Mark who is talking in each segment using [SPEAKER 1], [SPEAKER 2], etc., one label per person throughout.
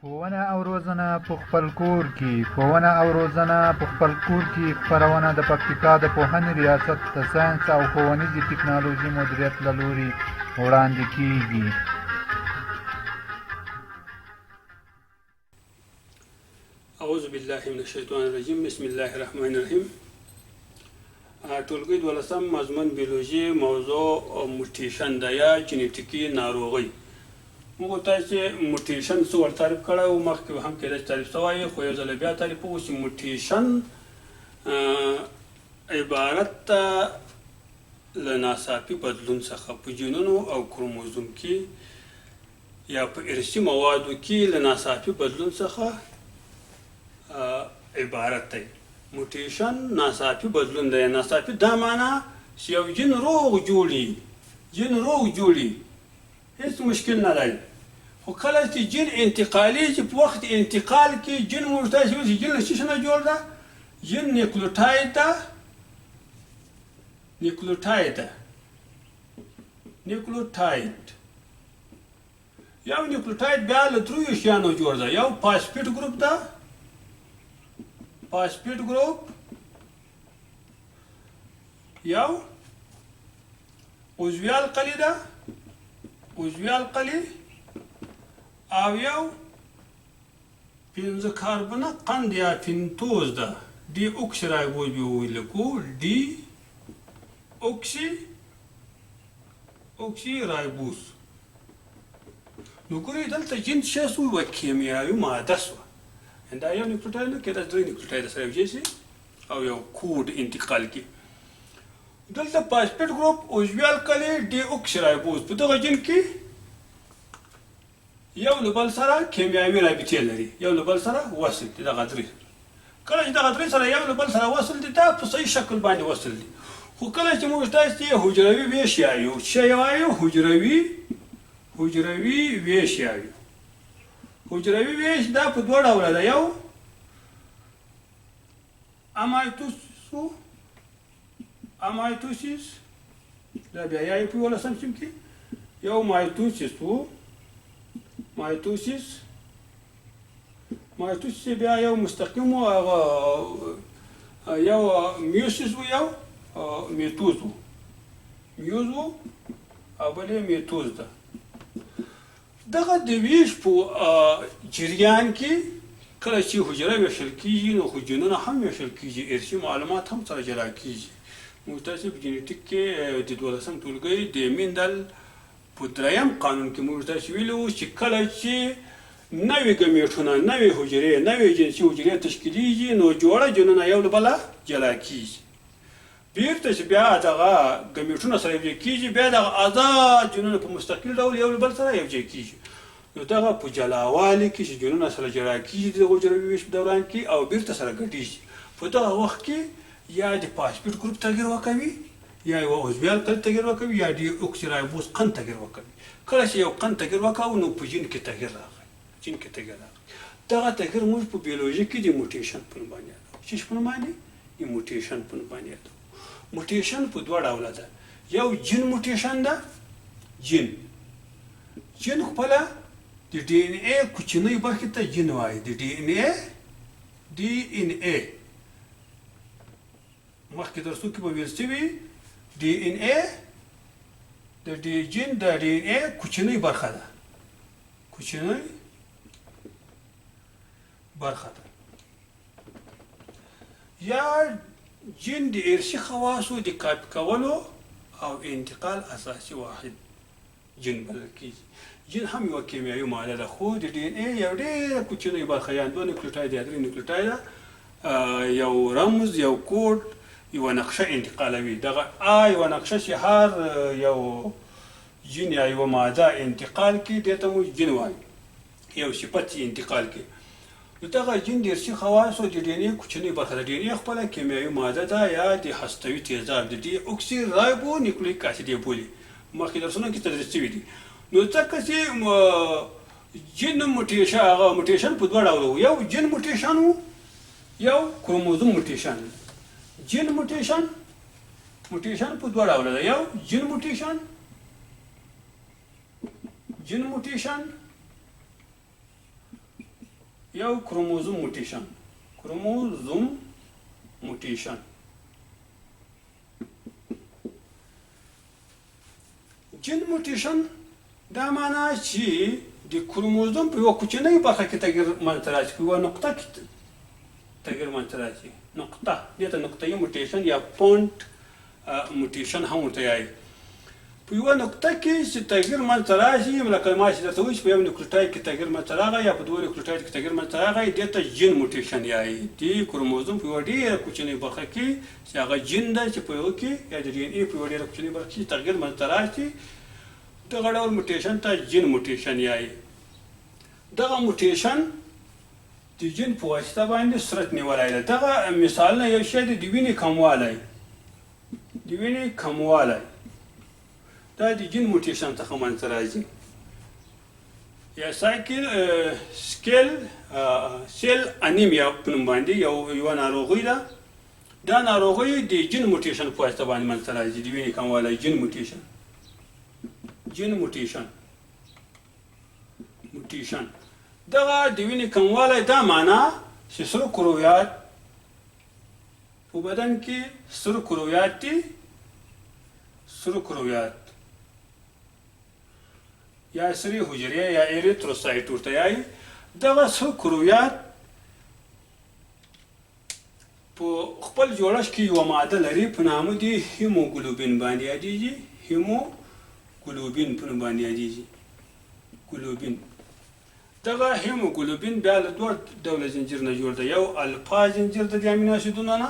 [SPEAKER 1] ښوونه او روزنه په خپل کور کې ښوونه او روزنه په خپل کور کې خپرونه د پکتیکا د پوهنې ریاست د ساینس او ښوونیزې ټکنالوژۍ مدیریت له لوري وړاندې کیږي.
[SPEAKER 2] اعوذ بالله من الشیطان الرجیم. بسم الله الرحمن الرحیم. ټولګی 12 مضمون بیولوژي، موضوع موټیشن ده یا جنیټیکي ناروغي. موږ تاسو موټیشن څه ور تعریف کړو، مخکې هم کېدای تعریف شوی، خو یو ځل بیا تعریف وکړو چې موټیشن عبارت ده له ناڅاپي بدلون څخه په جینونو او کروموزوم کې یا په ارثي موادو کې له ناڅاپي بدلون څخه عبارت دی. موټیشن ناڅاپي بدلون دی. ناڅاپي دا معنا چې یو جین روغ جوړي هیڅ مشکل نه دی، خو کله چې جین انتقالي چې په وخت انتقال کې جین موږ تاسو وایو چې جین له څه شي نه جوړ ده؟ جین نیوکلیوټاید ده. یو نیوکلیوټاید بیا له دریو شیانو جوړ ده. یو فاسفیټ ګروپ ده، یو عضوي القلي ده، او یو 5 کاربونه قند یا فینتوز ده. ډي اوکسي رایبوز به ولیکو، ډي اوکسي رایبوز. نو ګورئ دلته جین څه شو؟ یوه کیمیاوي ماده شوه. دا یو نیوکلیوټاید نه کېدای 3 نیوکلیوټاید سره یو ځای شي او یو کوډ انتقال کړي. دلته فاسفیټ ګروپ، عضوي القلي، ډي اوکسي رایبوز په دغه جین کې یو له بل سره کیمیاوي رابطې لري، یو له بل سره وصل دي. دغه درې کله چې دغه درې سره یو له بل سره وصل دي، دا په صحیح شکل باندې وصل دي. خو کله چې موږ تاسو ته حجروي ویش یایو، څه وایو؟ حجروي ویش یایو. حجروي ویش دا په دوه ډوله ده. یو امایټوسیس، دا بیا یې په 11 سم کې یو مایټوسیس بیا یو مستقیم او یو میوسیس و یو میټوز او بل میټوز ده. دغه د ویش په جریان کې کله چې حجره ویشل کېږي نو خو جینونه هم ویشل کېږي، ارثي معلومات هم سره جلا کېږي. موږ تاسو په جینیټیک کې د 12 ټولګي د میندل په 3م قانون کې موږ تاسو ویلو چې کله چې نوې ګمیټونه، نوې حجرې، نوې جنسي حجرې تشکیلیږي نو جوړه جینونه یو له بله جلا کېږي. بیرته چې بیا دغه ګمیټونه سره یو ځای کېږي، بیا دغه آزاد جینونه په مستقل ډول یو له بل سره یو ځای کېږي. نو دغه په جلاوالي کې چې جینونه سره جلا کېږي د حجروي ویش په دوران کې او بیرته سره ګډېږي، په دغه وخت کې یا د فاسفیټ ګروپ تغیر وکوي، یا یو عضوي القلي تغیر وکوي، یا ډي اوکسي رایبوز قند تغیر وکوي. کله چې یو قند تغیر وکاو نو په جین کې تغیر راغی. دغه تغیر موږ په بیولوژي کې د موټیشن په نوم باندې یادوو. څه په نوم باندې؟ د موټیشن په نوم باندې یادوو. موټیشن په دوه ډوله ده. یو جین موټیشن ده. جین خپله د ډي ان اے کوچنۍ برخې ته جین وایي. د ډي ان اے مخکې درسو کې به ویل شوي ډي ان اے د جین د ډي ان اے کوچنۍ برخه ده. یا جین د ارثي خواصو د کاپي کولو او انتقال اساسي واحد جین بلل کېږي. جین هم یوه کیمیاوي ماده ده، خو د ډي ان اے یو ډېره کوچنۍ برخه، یا 2 نیوکلیوټاید یا 3 نیوکلیوټاید یو رمز، یو کوډ، یوه نقشه انتقالوي. دغه یوه نقشه چې هر یو جین یا یوه ماده انتقال کړي دې ته موږ جین وایو، یو صفت انتقال کړي. نو دغه جین د ارثي خواصو د ډي ان اے کوچنۍ برخه ده. ډي ان اے خپله کیمیاوي ماده ده یا د هستوي تیزاب د ډي اوکسي رایبو نیوکلیک اسید یې بولي. مخکې درسونه کې تدریس شوي دي. نو ځکه چې جین موټیشن، هغه موټیشن په دوه ډوله و. یو جین موټیشن و، یو کروموزوم موټیشن. جین موټیشن په دوه ډوله ده. یو جین موټیشن جین موټیشن یو کروموزوم موټیشن. کروموزوم موټیشن جین موټیشن دا معنا چې د کروموزوم په یوه کوچنۍ برخه کې تغیر منځته راشي، په یوه نقطه کې تغیر منځته راشي. نقطه دې ته نقطه‌یي موټیشن یا پونټ موټیشن هم ورته وایي. په یوه نقطه کې چې تغیر منځته راشي، لکه ما چې درته وایي چې په یو نیوکلیوټاید کې تغیر منځته راغی یا په دوه نیوکلیوټاید کې تغیر منځته راغی، دې ته جین موټیشن وایي. د کروموزوم په یوه ډېره کوچنۍ برخه کې چې هغه جین ده چې په هغه کې یا د ډي ان اې په یوه ډېره کوچنۍ برخه کې تغیر منځته راشي، دغه ډول موټیشن ته جین موټیشن وایي. دغه موټیشن د جین په واسطه باندې صورت نیولی ده. دغه مثالونه یو شی دی د وینې کموالی. د وینې کموالی دا د جین موټیشن څخه منځته راځي. یا سیل انیمیا په نوم باندې یوه ناروغي ده. دا ناروغي د جین موټیشن په واسطه باندې منځته راځي. د وینې کموالی جین موټیشن. جین موټیشن دغه د وینې کموالی دا معنا چې سره کرویات په بدن کې سره کرویات دي، سره کرویات یا سرې حجرې یا ایریتروسایت ورته وایي. دغه سره کرویات په خپل جوړښت کې یوه ماده لري په نامه د هیموګلوبین باندې یادېږي. هیموګلوبین په نوم باندې یادېږي. ګلوبین. دغه هیموګلوبین بیا له دوه ډوله زنجیر نه جوړ ده. یو الفا زنجیر ده د امینو اسیدونو نه،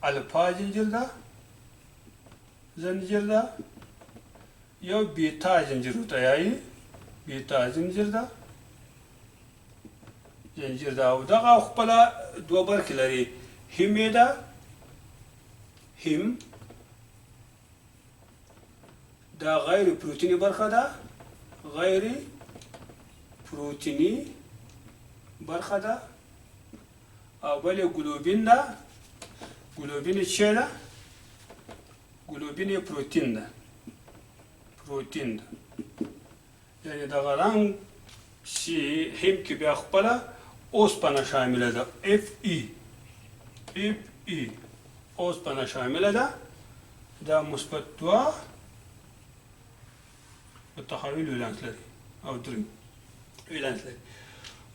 [SPEAKER 2] الفا زنجیر ده، یو بیتا زنجیر ورته وایي، بیتا زنجیر ده. او دغه خپله دوه برخې لري، هیمې ده، هیم دا غیر پروتینی برخه ده، غیر پروتینی برخه ده. او بل ګلوبین ده. ګلوبین څه ده؟ ګلوبین پروتین ده. یعنی دغه رنګ چې هم کې بیا خپله اوسپنه شامله ده، اف ای اوسپنه شامله ده. دا مثبت 2 تحویل ولانس لري او 3 ولانس لري.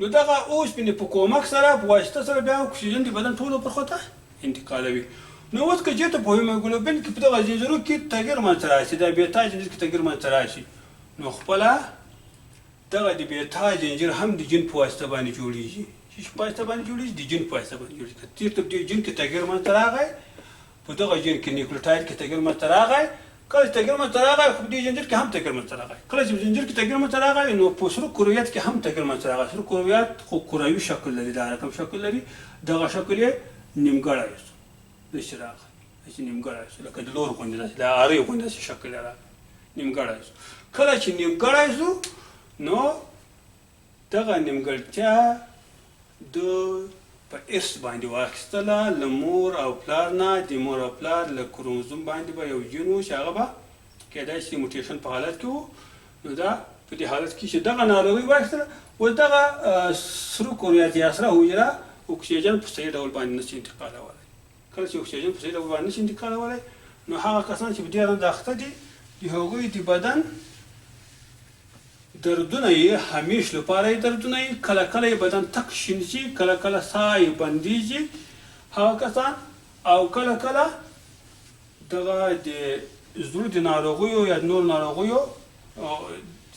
[SPEAKER 2] نو دغه اوسپنې په کومک سره په واسطه سره بیا اکسیجن د بدن ټولو برخو ته انتقالوي. نو اوس که چېرته په هیموګلوبین کې په دغه زنجیرو کې تغیر منځته راشي، دا بیتا زنجیر کې تغیر منځته راشي، نو خپله دغه د بیتا زنجیر هم د جین په واسطه باندې جوړېږي. چې په واسطه باندې جوړېږي، د جین په واسطه باندې جوړېږي. که چېرته په دې جین کې تغیر منځته راغی، په دغه جین کې نیوکلیوټاید کې تغیر منځته راغی، کله چې تغیر منځته راغی خو په دې زنجیر کې هم تغیر منځته راغی. کله چې زنجیر کې تغیر منځته راغی نو په سره کرویات کې هم تغیر منځته راغی. سره کرویات خو کروي شکل لري، دا رقم شکل لري. دغه شکل یې نیمګړی شو، داسې راغی، داسې نیمګړی شو، لکه د لور غوندې داسې د ارې غوندې داسې شکل یې راغی، نیمګړی شو. کله چې نیمګړی شو نو دغه نیمګړتیا د په ارث باندې واخیستله له مور او پلار نه. د مور او پلار له کروموزوم باندې به یو جین و چې هغه به کیدای شي موټیشن په حالت کې و. نو دا په دې حالت کې چې دغه ناروغي واخیستله، اوس دغه سره کرویات یا سره حجره اکسیجن په صحیح ډول باندې نشي انتقالولی. کله چې اکسیجن په صحیح ډول باندې نشي انتقالولی نو هغه کسان چې په دې رنګ اخته دي د هغوی د بدن دردونه یې همیش لپاره یې دردونه یې، کله کله یې بدن تک شین شي، کله کله ساه یې بندېږي هغه کسان، او کله کله دغه د زړه د ناروغیو یا نور ناروغیو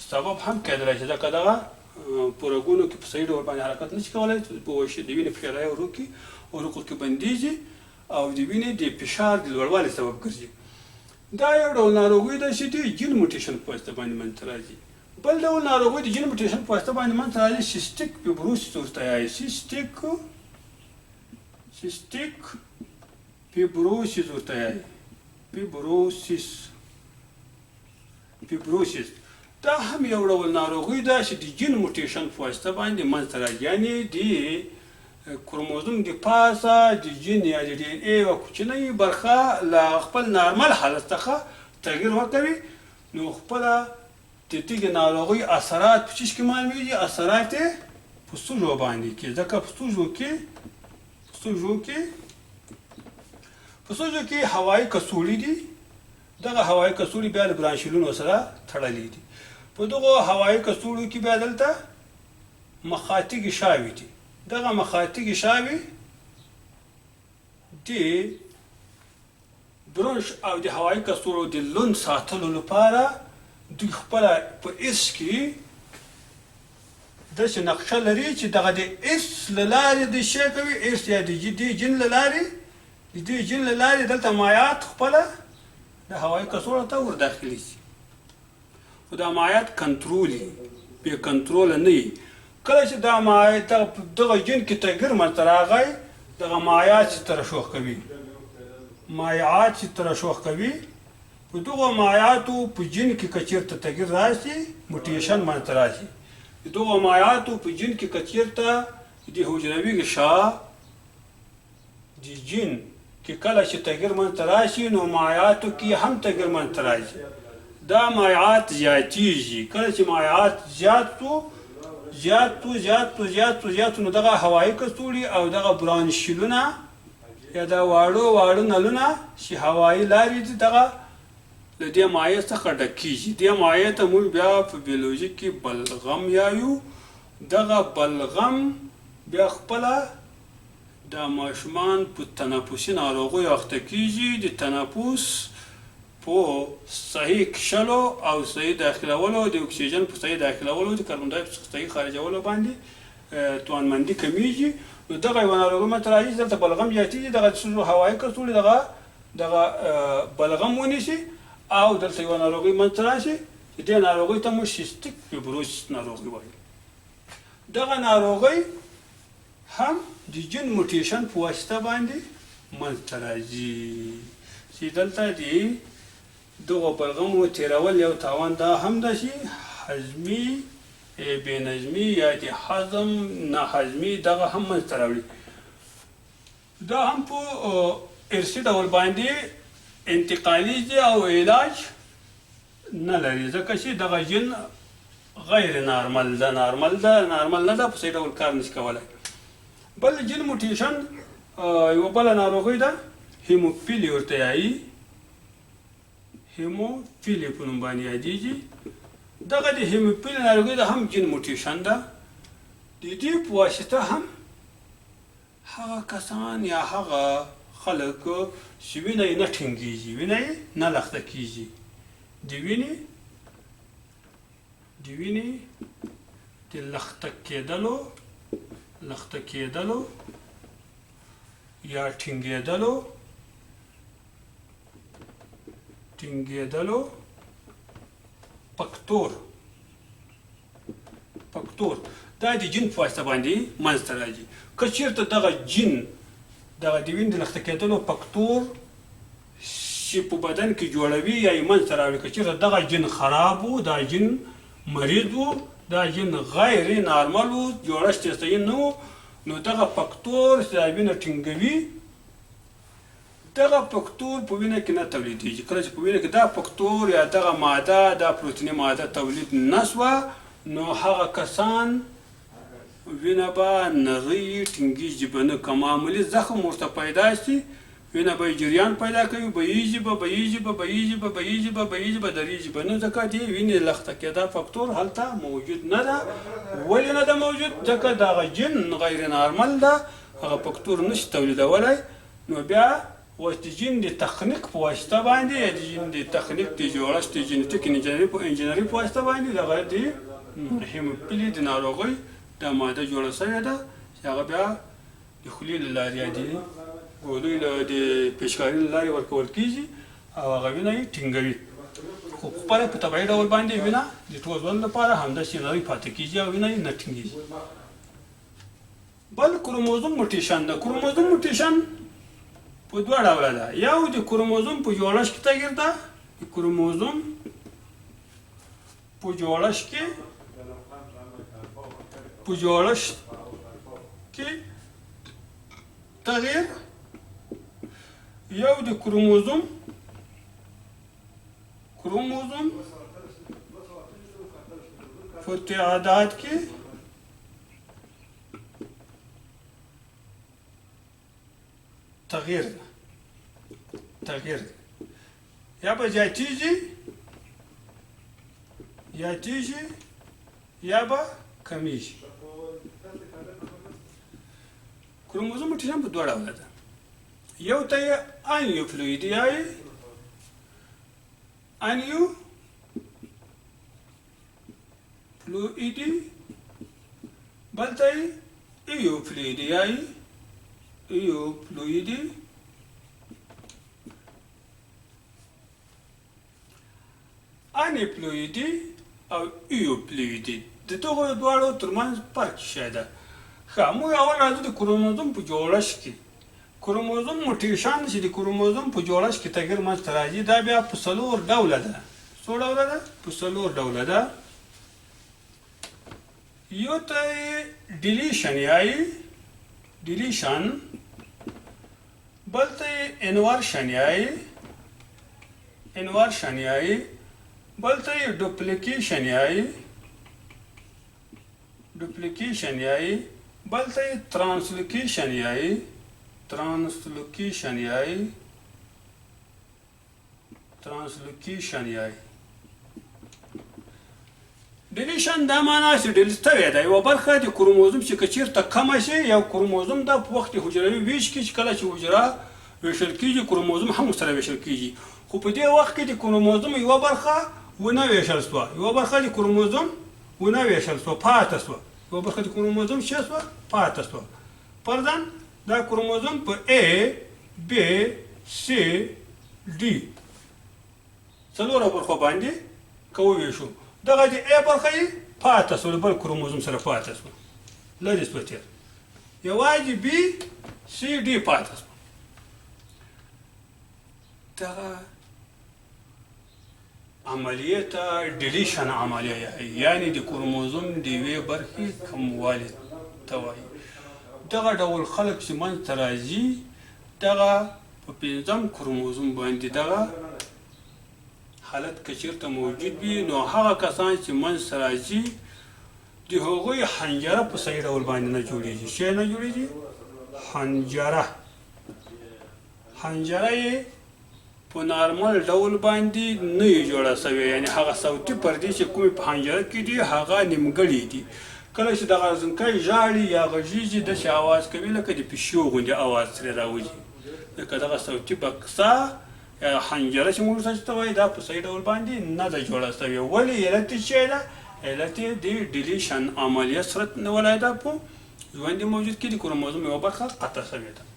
[SPEAKER 2] سبب هم کېدلی شي. ځکه دغه په رګونو کې په صحیح ډول باندې حرکت نشي کولی، په د وینې فشاري عروقو کې بندېږي او د وینې د فشار د لوړوالي سبب ګرځي. دا یو ډول ناروغي ده چې د جین موټیشن په واسطه باندې منځته راځي. بل ډول ناروغي د جین موټیشن په واسطه باندې منځته راځي، سیسټیک فیبروسیس ورته وایي. سیسټیک فیبروسیس ورته وایي. فیبروسیس دا هم یو ډول ناروغي ده چې د جین موټیشن په واسطه باندې منځته راځي. یعنې د کروموزوم د پاسه د جین یا د ډي ان اې یوه کوچنۍ برخه له خپل نارمل حالت څخه تغیر ورکوي. نو خپله د دغې ناروغۍ اثرات په څه کې معلومېږي؟ اثرات یې په سوژو باندې کې ځکه په سوژو کې هوایي کڅوړې دي. دغه هوایي کڅوړې بیا د برانشیلونو سره تړلې دي. په دغو هوایي کڅوړو کې بیا دلته مخاطي غشاوې دي. دغه مخاطي غشاوې د برونش او د هوایي کڅوړو د لوند ساتلو لپاره دوی خپله په ایس کې داسې نقشه لري چې دغه د ایس له لارې د شی کوي، ایس یا د دې جین له لارې دلته مایعات خپله د هوایي کڅوړو ته ور داخلي شي. خو دا مایعات کنټرولي بې کنټروله نه وي. کله چې دا مایعات دغه جین کې تغیر منځته راغی، دغه مایعات چې ترشح کوي په دغو مایعاتو په جین کې که چېرته تغیر راشي، موټیشن منځته راشي. د دغو مایعاتو په جین کې که چېرته د حجروي غشا د جین کې کله چې تغیر منځته راشي، نو مایعاتو کې هم تغیر منځته راځي. دا مایعات زیاتیږي. کله چې مایعات زیات نو دغه هوایي کڅوړې او دغه برانشیلونه یا دا واړه نلونه چې هوایي لارې دي، دغه له دې مایع څخه ډک کېږي. دې مایع ته موږ بیا په بیولوژي کې بلغم یایو. دغه بلغم بیا خپله د ماشومان په تنفسي ناروغیو اخته کېږي. د تنفس په صحیح کشلو او صحیح داخلولو، د اکسیجن په صحیح داخلولو، د کاربن ډای اکساید صحیح خارجولو باندې توانمندي کمیږي. نو دغه یوه ناروغي منځته راځي، دلته بلغم زیاتېږي. دغه هوایي کڅوړې دغه بلغم ونیسي او دلته یوه ناروغي منځته راشي چې دې ناروغۍ ته موږ سیستیک فیبروسیس ناروغي وایو. دغه ناروغۍ هم د جین موټیشن په واسطه باندې منځته راځي چې دلته د دغو بلغمو تېرول یو تاوان دا هم ده چې هضمي بې نظمي یا د هضم ناهضمي دغه هم منځته راوړي. دا هم په ارثي ډول باندې انتقالي دي او علاج نه لري، ځکه چې دغه جین غیر نارمل ده، نارمل نه ده، په صحیح ډول کار نشي کولی. بل جین موټیشن یوه بله ناروغۍ ده، هیموفیلي ورته یایي، هیموفیلي په نوم باندې یادېږي. دغه د هیموفیلي ناروغۍ ده هم جین موټیشن ده. د دې په واسطه هم هغه کسان یا هغه خلک چې وینه یې نه ټینګېږي، وینه یې نه لخته کېږي، د وینې د لخته کېدلو یا ټینګېدلو فکتور دا د جین په واسطه باندې منځته راځي. که چېرته دغه جین دغه د وینې د لخته کېدلو فکتور چې په بدن کې جوړوي یا یې منځته راوړي، که چېرته دغه جین خراب و، دا جین مریض و، دا جین غیر نارمل و، جوړښت یې صحیح نه و، نو دغه فکتور چې دا وینه ټینګوي، دغه فکتور په وینه کې نه تولیدېږي. کله چې په وینه کې دا فکتور یا دغه ماده، دا پروتیني ماده تولید نه شوه، نو هغه کسان وینه به نرۍ ټینګېږي به نه. که معمولي زخم ورته پیدا شي، وینه به جریان پیدا کوي، بهیږي به درېږي به نه، ځکه د وینې لخته کېدا فکتور هلته موجود نه ده. ولې نه ده موجود؟ ځکه دغه جین غیر نارمل ده، هغه فکتور نشي تولیدولی. نو بیا د جین د تخنیک په واسطه باندې یا د جین د تخنیک د جوړښت د جینټیک انجینري په واسطه باندې دغه د هیموفیلي د ناروغۍ دا ماده جوړه شوې ده چې هغه بیا د خولې له لارې یا د ګولۍ د پیچکاري له لارې ورکول کېږي او هغه وینه یې ټینګوي. خو خپله په طبیعي ډول باندې وینه د ټول ژوند لپاره همداسې نرۍ پاتې کېږي او وینه یې نه ټینګېږي. بل کروموزوم موټیشن ده. کروموزوم موټیشن په دوه ډوله ده. یو د کروموزوم په جوړښت کې تغیر ده، د کروموزوم په جوړښت کې تغیر، یو د کروموزوم په تعداد کې تغییر ده تغییر ده یا به زیاتیږي یا به کمیږي کروموزوم موټیشن په دوه ډوله ده یو ته یې انیوپلویدي یایي انیوپلویدي بل ته یې ایوپلویدي یایي ایوپلویدي انیپلویدي او ایوپلویدي د دغو دواړو ترمنځ فرق شی ده ښه موږ اول راځو د کروموزوم په جوړښت کې کروموزوم موټیشن چې د کروموزوم په جوړښت کې تغییر منځته راځي دا بیا په څلور ډوله ده څو ډوله ده په څلور ډوله ده یو ته یې ډیلیشن یایي ډیلیشن بل ته یې انورشن یایي بل ته یې ډوپلیکیشن یایي بل ته یې ترانسلوکیشن یایي ډیلیشن دا معنا چې ډیلیټ شوې ده یوه برخه د کروموزوم چې که چېرته کمه شي یو کروموزوم دا په وخت حجروي ویش کې چې کله چې حجره ویشل کېږي کروموزوم هم ورسره ویشل کېږي خو په دې وخت کې د کروموزوم یوه برخه ونه ویشل شوه یوه برخه د کروموزوم ونه ویشل شوه پاتې شوه یوه برخه د کروموزوم څه شوه پاتې شوه فرضاً دا کروموزوم په A B C D څلورو برخو باندې که وویشو دغه د A برخه یې پاتې شوه بل کروموزوم سره پاتې شوه لرې شوه تېر یوازې B C D پاتې شوه دغه عملیه ته ډیلیشن عملیه یعنی د کروموزوم د یوې برخې کموالی ته وایي دغه ډول خلک چې منځته راځي دغه په پنځم کروموزوم باندې دغه حالت که چېرته موجود وي نو هغه کسان چې منځته راځي د هغوی حنجره په صحیح ډول باندې نه جوړېږي شی نه جوړېږي حنجره یې په نارمل ډول باندې نه وي جوړه سوې یعنې هغه صوتي پردې چې کومې په حنجره کې دي هغه نیمګړي دي کله چې دغه ځنکی ژاړي یا غږیږي داسې اواز کوي لکه د پیشو غوندې اواز ترې راوځي لکه دغه صوتي بکسه یا حنجره چې موږ ورته وایي دا په صحیح ډول باندې نه ده جوړه سوې ولې علت یې څه ده علت یې د ډیلیشن عملیه صورت نیولی ده په ژوند موجود کې د کروموزوم یوه برخه قطع سوې ده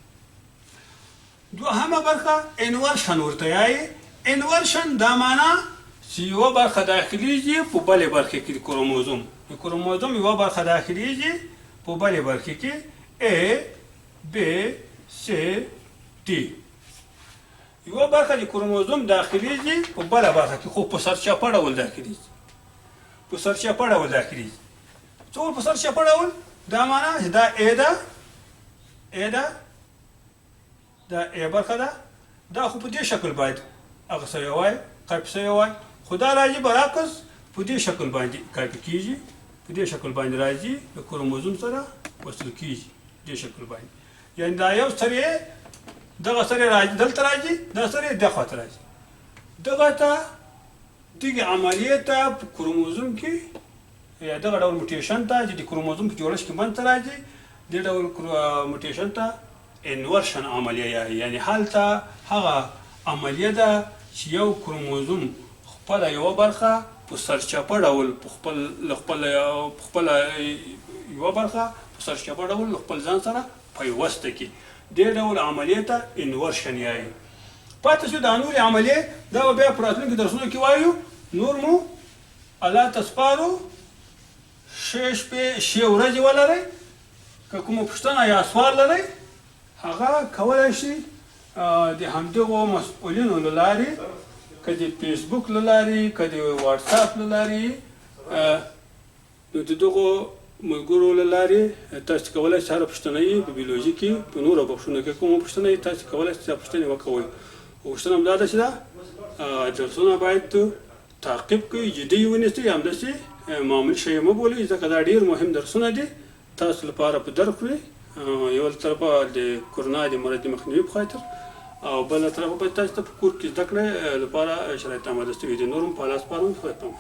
[SPEAKER 2] دوهمه برخه انورشن ورته یایي انورشن دا معنا چې یوه برخه داخلیږي په بلې برخې کې د کروموزوم یوه برخه داخلیږي په بلې برخې کې A B C D یوه برخه د کروموزوم داخلیږي په بله برخه کې خو په سرچپه ډول داخلیږي څه په سرچپه ډول دا معنا چې دا A ده دا A برخه ده دا خو په دې شکل باید هغه سوی وای کاپي سوی وای خو دا راځي برعکس په دې شکل باندې کاپي کېږي په دې شکل باندې راځي د کروموزوم سره وصل کېږي دې شکل باندې یعنې دا یو سر یې دغه سر یې راځي دلته راځي دا سر یې دغه خواته راځي دغه ته دغې عملیې ته په کروموزوم کې یا دغه ډول موټیشن ته چې د کروموزوم په جوړښت کې منځته راځي دې ډول موټیشن ته انورشن عملیه یعنی هلته هغه عملیه ده چې یو کروموزوم خپله یوه برخه په سرچپه ډول یوه برخه په سرچپه ډول له خپل ځان سره پیوسته کړي دې ډول عملیې ته انورشن یایي پاتې شو دا نورې عملیې دا به بیا په راتلونکي درسونو کې وایو نور مو الله تسپارو ښې شپې ښې ورځې ولرئ که کومه پوښتنه یا سوال لرئ هغه کولی شي د همدغو مسؤلینو له لارې که د فیسبوک له لارې که د واټساپ له لارې نو د دغو ملګرو له لارې تاسو کولی شئ هره پوښتنه یې په بیولوژي کې په نورو بخښونو کې کومه پوښتنه یې تاسو کولی شئ دا پوښتنې وکوئ پوښتنه همدا ده چې دا درسونه باید تعقیب کړئ جدي ونیسئ همداسې معمولي شی مه بولئ ځکه دا ډېر مهم درسونه دي تاسو لپاره په درک وي یو طرفه د کرونا د مرض د مخنیوي په خاطر او بل طرفه به تاسو ته په کور کې زده کړې لپاره شرایط آماده شوي دي. نور هم په لاس پالم خدای پامه.